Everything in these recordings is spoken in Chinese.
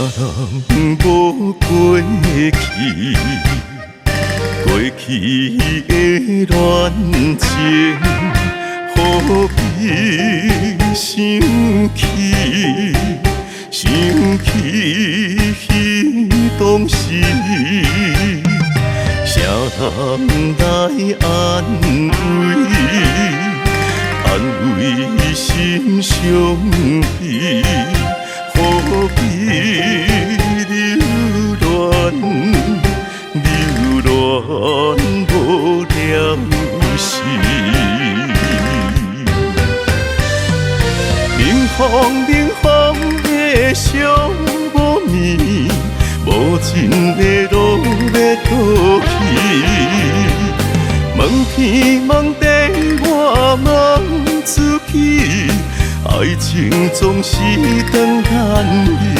人无过去，过去的恋情，何必想起？想起彼当时，谁人来安慰？安慰心伤悲，何必留恋无了时？冷风的伤无眠，无情的路要倒去。问天问地，我问自己，爱情总是长难离。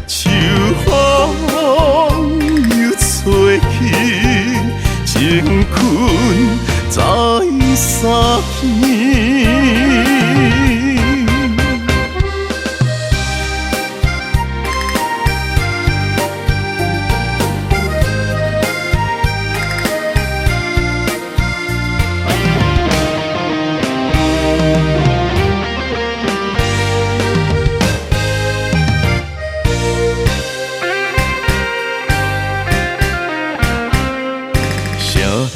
秋风又吹起，情困在三更。人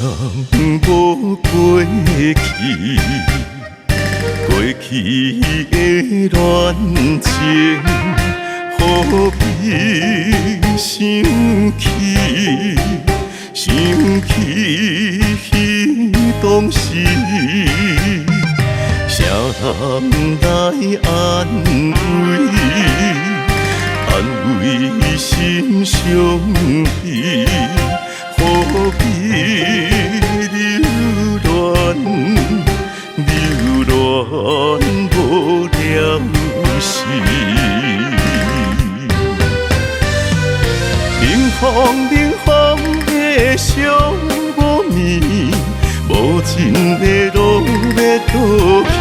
无过去，过去的恋情，何必想起？想起彼当时，谁人来安慰？安慰心伤悲，何必留恋无了时？冷风的伤无眠，无情的路要倒去。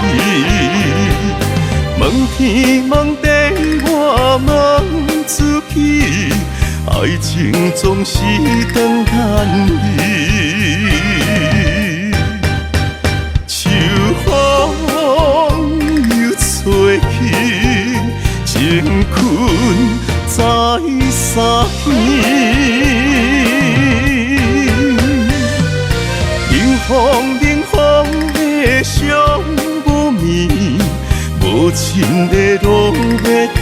问天问地，我问自己，爱情总是长难离。秋风又吹起，情困在三更。冷风的伤无眠，无情的路要倒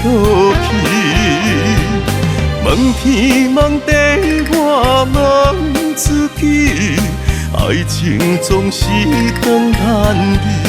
去。问天问地，我问自己，爱情总是长难离。